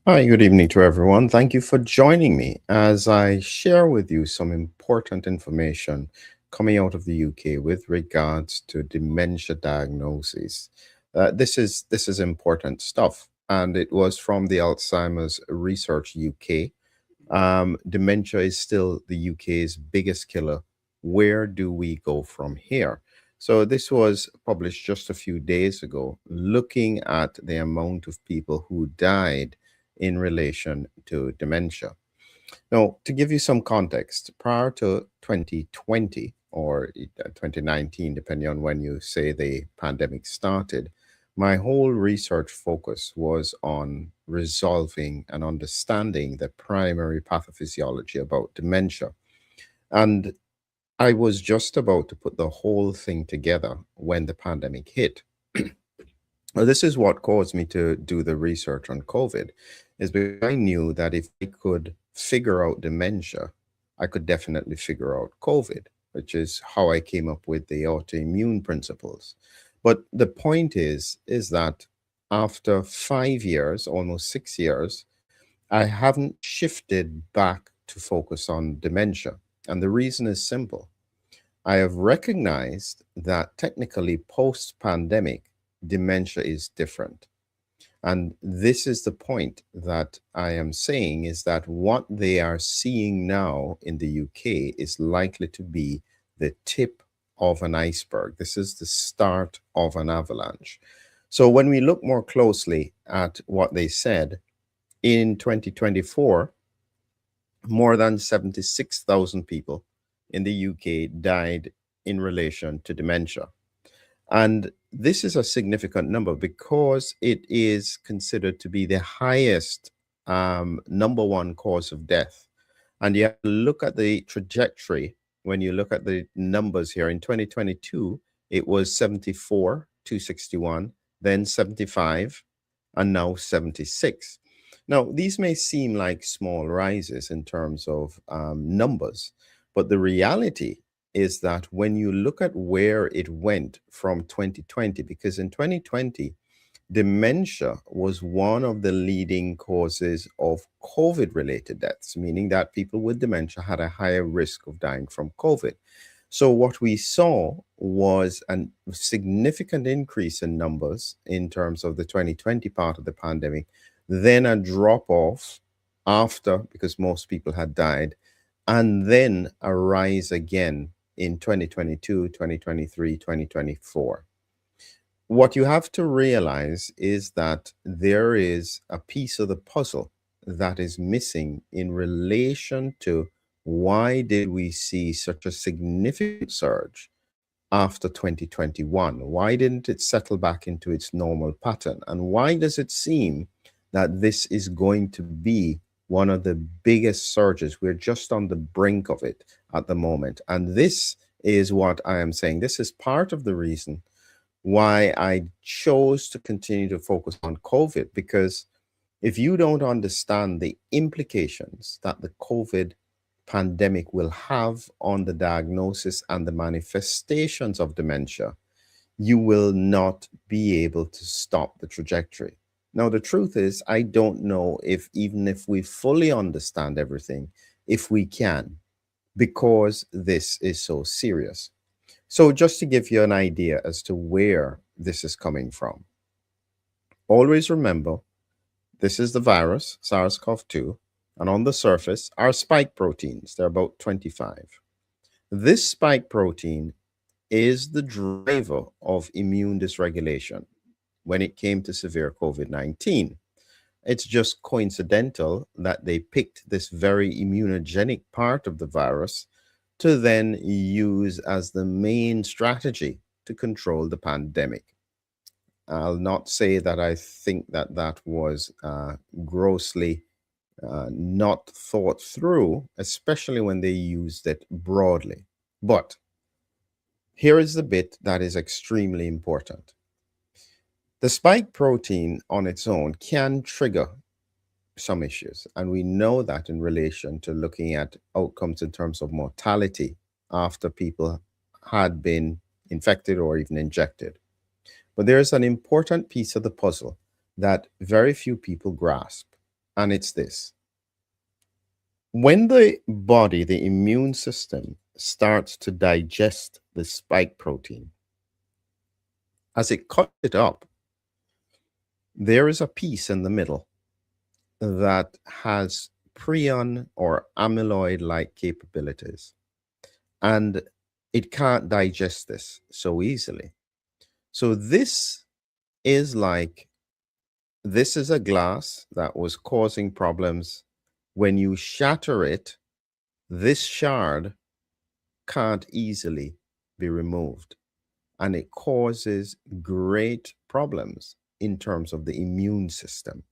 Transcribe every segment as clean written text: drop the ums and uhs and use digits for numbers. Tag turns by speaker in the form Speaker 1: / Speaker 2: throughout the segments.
Speaker 1: Hi, good evening to everyone. Thank you for joining me as I share with you some important information coming out of the UK with regards to dementia diagnosis. This is important stuff, and it was from the Alzheimer's Research UK. Dementia is still the UK's biggest killer. Where do we go from here? So, this was published just a few days ago, looking at the amount of people who died in relation to dementia. Now, to give you some context, prior to 2020 or 2019, depending on when you say the pandemic started, my whole research focus was on resolving and understanding the primary pathophysiology about dementia. And I was just about to put the whole thing together when the pandemic hit. Well, this is what caused me to do the research on COVID, is because I knew that if I could figure out dementia, I could definitely figure out COVID, which is how I came up with the autoimmune principles. But the point is that after 5 years, almost 6 years, I haven't shifted back to focus on dementia. And the reason is simple. I have recognized that technically post pandemic, dementia is different. And this is the point that I am saying is that what they are seeing now in the UK is likely to be the tip of an iceberg. This is the start of an avalanche. So when we look more closely at what they said in 2024, more than 76,000 people in the UK died in relation to dementia. And this is a significant number because it is considered to be the highest number one cause of death. And you have to look at the trajectory when you look at the numbers here. In 2022, it was 74, 261, then 75, and now 76. Now, these may seem like small rises in terms of numbers, but the reality is that when you look at where it went from 2020, because in 2020, dementia was one of the leading causes of COVID related deaths, meaning that people with dementia had a higher risk of dying from COVID. So, what we saw was a significant increase in numbers in terms of the 2020 part of the pandemic, then a drop off after, because most people had died, and then a rise again in 2022, 2023, 2024. What you have to realize is that there is a piece of the puzzle that is missing in relation to why did we see such a significant surge after 2021? Why didn't it settle back into its normal pattern? And why does it seem that this is going to be one of the biggest surges? We're just on the brink of it at the moment. And this is what I am saying. This is part of the reason why I chose to continue to focus on COVID, because if you don't understand the implications that the COVID pandemic will have on the diagnosis and the manifestations of dementia, you will not be able to stop the trajectory. Now, the truth is, I don't know if even if we fully understand everything, if we can, because this is so serious. So, just to give you an idea as to where this is coming from, always remember this is the virus, SARS-CoV-2, and on the surface are spike proteins. They're about 25. This spike protein is the driver of immune dysregulation when it came to severe COVID 19. It's just coincidental that they picked this very immunogenic part of the virus to then use as the main strategy to control the pandemic. I'll not say that I think that that was grossly not thought through, especially when they used it broadly. But here is the bit that is extremely important. The spike protein on its own can trigger some issues. And we know that in relation to looking at outcomes in terms of mortality after people had been infected or even injected. But there's an important piece of the puzzle that very few people grasp. and it's this. When the body, the immune system, starts to digest the spike protein, as it cuts it up, there is a piece in the middle that has prion or amyloid like capabilities, and it can't digest this so easily. So, is like this is a glass that was causing problems. When you shatter it, this shard can't easily be removed, and it causes great problems in terms of the immune system.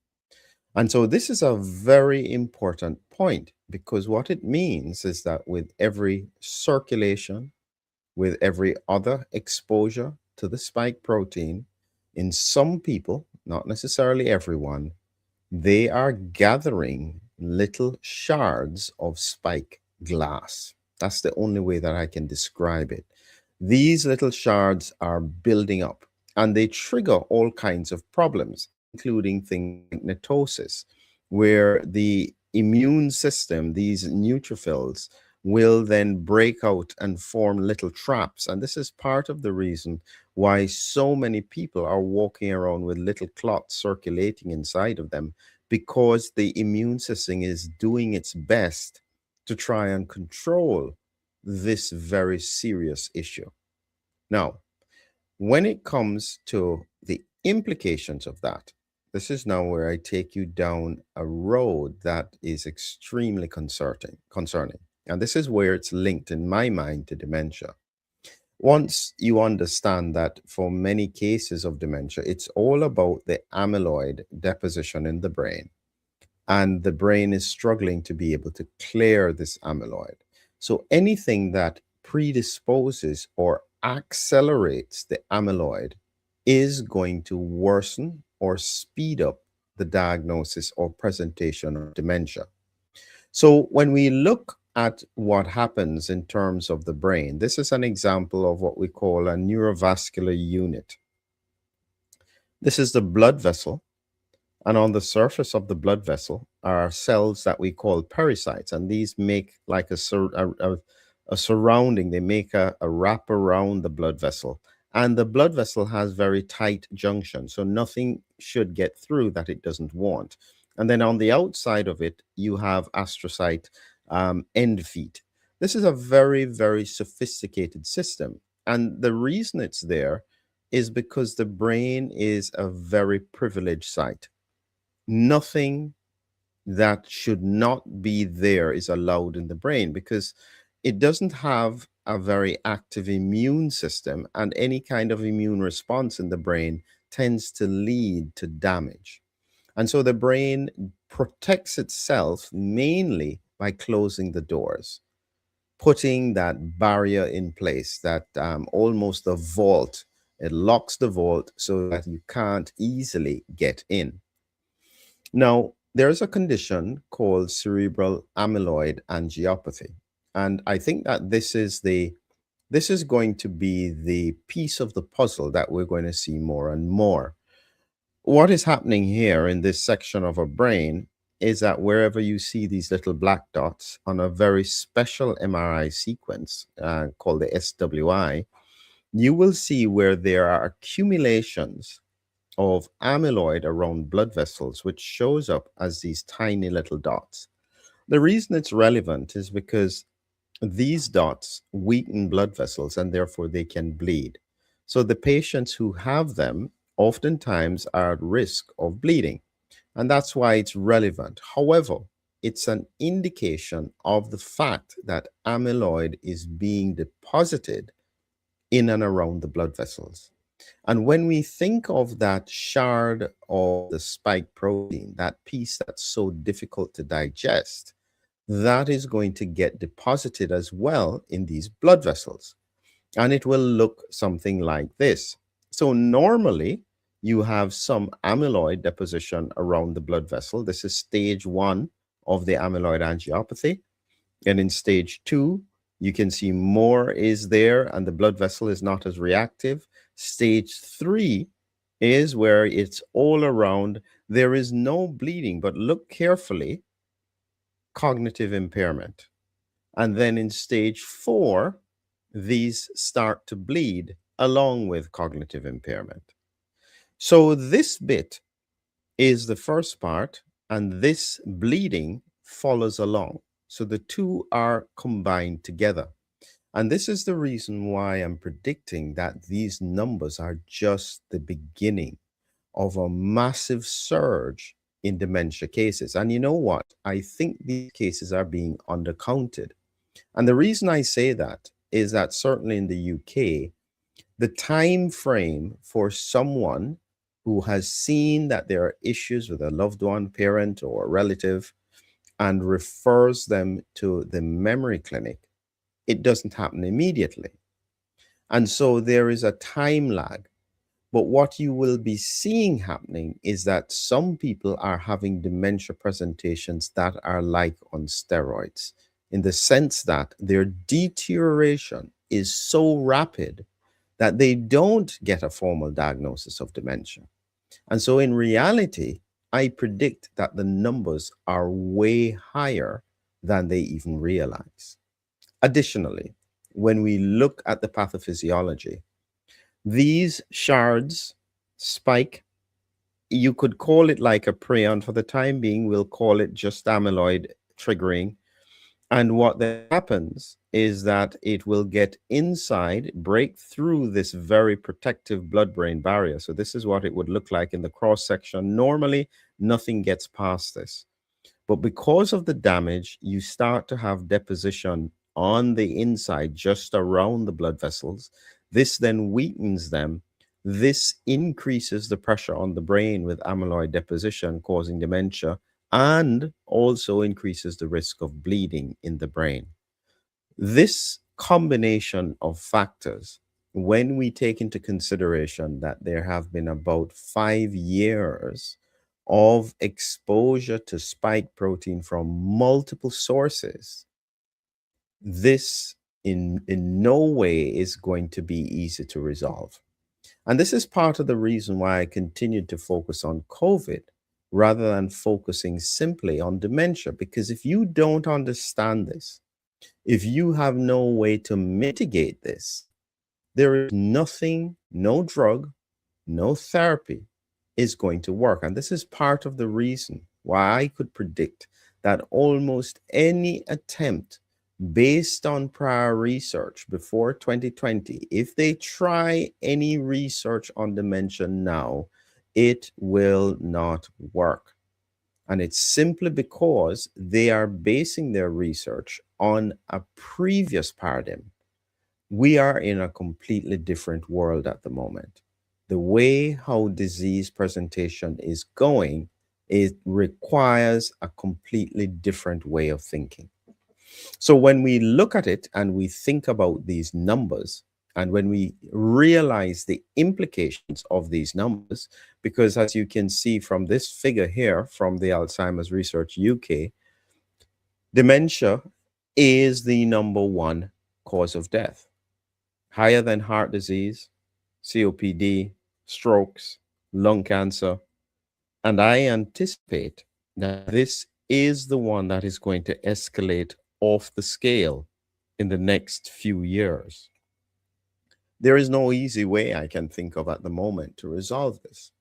Speaker 1: And so, this is a very important point because what it means is that with every circulation, with every other exposure to the spike protein, in some people, not necessarily everyone, they are gathering little shards of spike glass. That's the only way that I can describe it. These little shards are building up and they trigger all kinds of problems, including things like netosis, where the immune system, these neutrophils, will then break out and form little traps. And this is part of the reason why so many people are walking around with little clots circulating inside of them, because the immune system is doing its best to try and control this very serious issue. Now, when it comes to the implications of that, this is now where I take you down a road that is extremely concerning. And this is where it's linked in my mind to dementia. Once you understand that for many cases of dementia, it's all about the amyloid deposition in the brain, and the brain is struggling to be able to clear this amyloid. So anything that predisposes or accelerates the amyloid is going to worsen or speed up the diagnosis or presentation of dementia. So when we look at what happens in terms of the brain, this is an example of what we call a neurovascular unit. This is the blood vessel, and on the surface of the blood vessel are cells that we call pericytes. And these make like a surrounding, they make a wrap around the blood vessel. And the blood vessel has very tight junctions, so nothing should get through that it doesn't want. And then on the outside of it, you have astrocyte end feet. This is a very, very sophisticated system. And the reason it's there is because the brain is a very privileged site. Nothing that should not be there is allowed in the brain because it doesn't have a very active immune system, and any kind of immune response in the brain tends to lead to damage. And so the brain protects itself mainly by closing the doors, putting that barrier in place, that almost a vault. It locks the vault so that you can't easily get in. Now, there's a condition called cerebral amyloid angiopathy. And I think that this is going to be the piece of the puzzle that we're going to see more and more. What is happening here in this section of our brain is that wherever you see these little black dots on a very special MRI sequence called the SWI, you will see where there are accumulations of amyloid around blood vessels, which shows up as these tiny little dots. The reason it's relevant is because these dots weaken blood vessels and therefore they can bleed. So the patients who have them oftentimes are at risk of bleeding, and that's why it's relevant. However, it's an indication of the fact that amyloid is being deposited in and around the blood vessels. And when we think of that shard of the spike protein, that piece that's so difficult to digest, that is going to get deposited as well in these blood vessels. And it will look something like this. So normally you have some amyloid deposition around the blood vessel. This is stage 1 of the amyloid angiopathy. And in stage 2, you can see more is there and the blood vessel is not as reactive. Stage 3 is where it's all around. There is no bleeding, but look carefully, cognitive impairment. And then in stage 4, these start to bleed along with cognitive impairment. So this bit is the first part, and this bleeding follows along. So the two are combined together. And this is the reason why I'm predicting that these numbers are just the beginning of a massive surge in dementia cases. And you know what? I think these cases are being undercounted. And the reason I say that is that certainly in the UK, the time frame for someone who has seen that there are issues with a loved one, parent, or relative and refers them to the memory clinic, it doesn't happen immediately. And so there is a time lag. But what you will be seeing happening is that some people are having dementia presentations that are like on steroids, in the sense that their deterioration is so rapid that they don't get a formal diagnosis of dementia. And so, in reality, I predict that the numbers are way higher than they even realize. Additionally, when we look at the pathophysiology, these shards spike. You could call it like a prion. For the time being, we'll call it just amyloid triggering. And what then happens is that it will get inside, break through this very protective blood brain barrier. So, this is what it would look like in the cross section. Normally, nothing gets past this. But because of the damage, you start to have deposition on the inside, just around the blood vessels. This then weakens them. This increases the pressure on the brain with amyloid deposition, causing dementia, and also increases the risk of bleeding in the brain. This combination of factors, when we take into consideration that there have been about 5 years of exposure to spike protein from multiple sources, this in no way is going to be easy to resolve. And this is part of the reason why I continued to focus on COVID rather than focusing simply on dementia. Because if you don't understand this, if you have no way to mitigate this, there is nothing, no drug, no therapy is going to work. And this is part of the reason why I could predict that almost any attempt based on prior research before 2020, if they try any research on dementia now, it will not work. And it's simply because they are basing their research on a previous paradigm. We are in a completely different world at the moment. The way how disease presentation is going, it requires a completely different way of thinking. So when we look at it and we think about these numbers, and when we realize the implications of these numbers, because as you can see from this figure here from the Alzheimer's Research UK, dementia is the number one cause of death, higher than heart disease, COPD, strokes, lung cancer. And I anticipate that this is the one that is going to escalate off the scale in the next few years. There is no easy way I can think of at the moment to resolve this,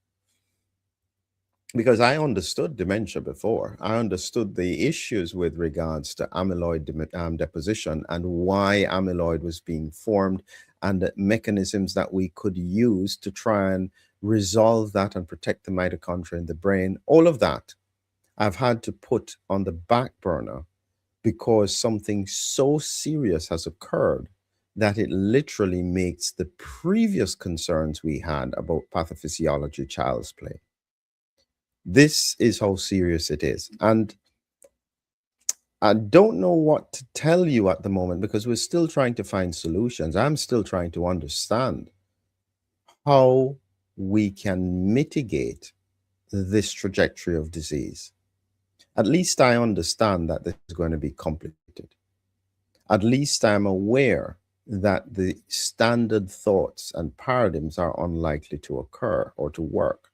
Speaker 1: because I understood dementia before. I understood the issues with regards to amyloid deposition and why amyloid was being formed, and the mechanisms that we could use to try and resolve that and protect the mitochondria in the brain. All of that I've had to put on the back burner because something so serious has occurred that it literally makes the previous concerns we had about pathophysiology child's play. This is how serious it is. And I don't know what to tell you at the moment because we're still trying to find solutions. I'm still trying to understand how we can mitigate this trajectory of disease. At least I understand that this is going to be complicated. At least I'm aware that the standard thoughts and paradigms are unlikely to occur or to work.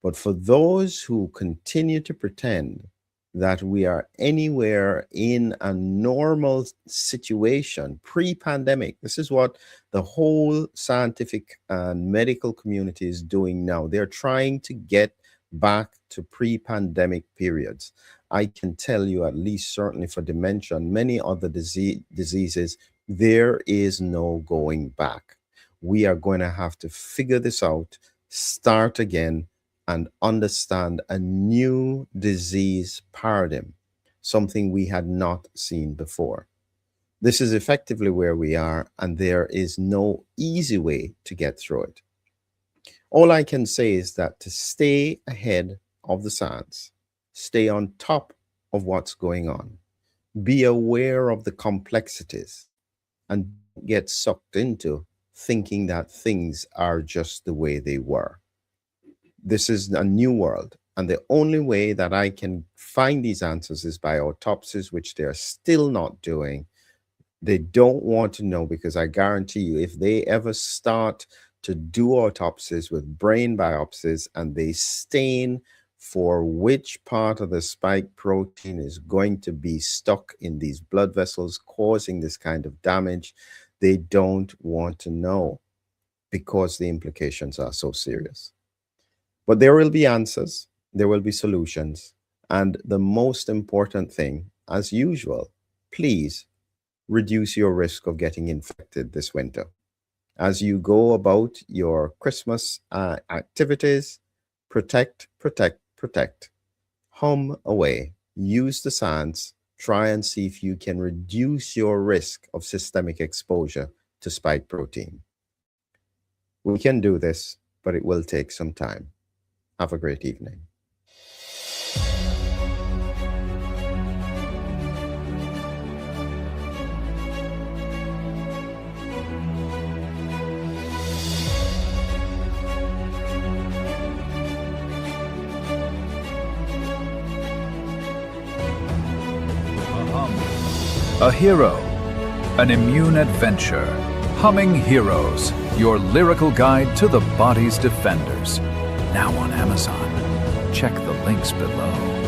Speaker 1: But for those who continue to pretend that we are anywhere in a normal situation pre pandemic, this is what the whole scientific and medical community is doing now. They're trying to get back to pre pandemic periods. I can tell you, at least certainly for dementia and many other diseases, there is no going back. We are going to have to figure this out, start again, and understand a new disease paradigm, something we had not seen before. This is effectively where we are, and there is no easy way to get through it. All I can say is that to stay ahead of the science, stay on top of what's going on, be aware of the complexities, and get sucked into thinking that things are just the way they were. This is a new world. And the only way that I can find these answers is by autopsies, which they're still not doing. They don't want to know, because I guarantee you, if they ever start to do autopsies with brain biopsies and they stain for which part of the spike protein is going to be stuck in these blood vessels causing this kind of damage, they don't want to know, because the implications are so serious. But there will be answers, there will be solutions. And the most important thing, as usual, please reduce your risk of getting infected this winter. As you go about your Christmas activities, protect, protect, protect. Hum away, use the science, try and see if you can reduce your risk of systemic exposure to spike protein. We can do this, but it will take some time. Have a great evening.
Speaker 2: A hero, an immune adventure. Humming Heroes, your lyrical guide to the body's defenders. Now on Amazon. Check the links below.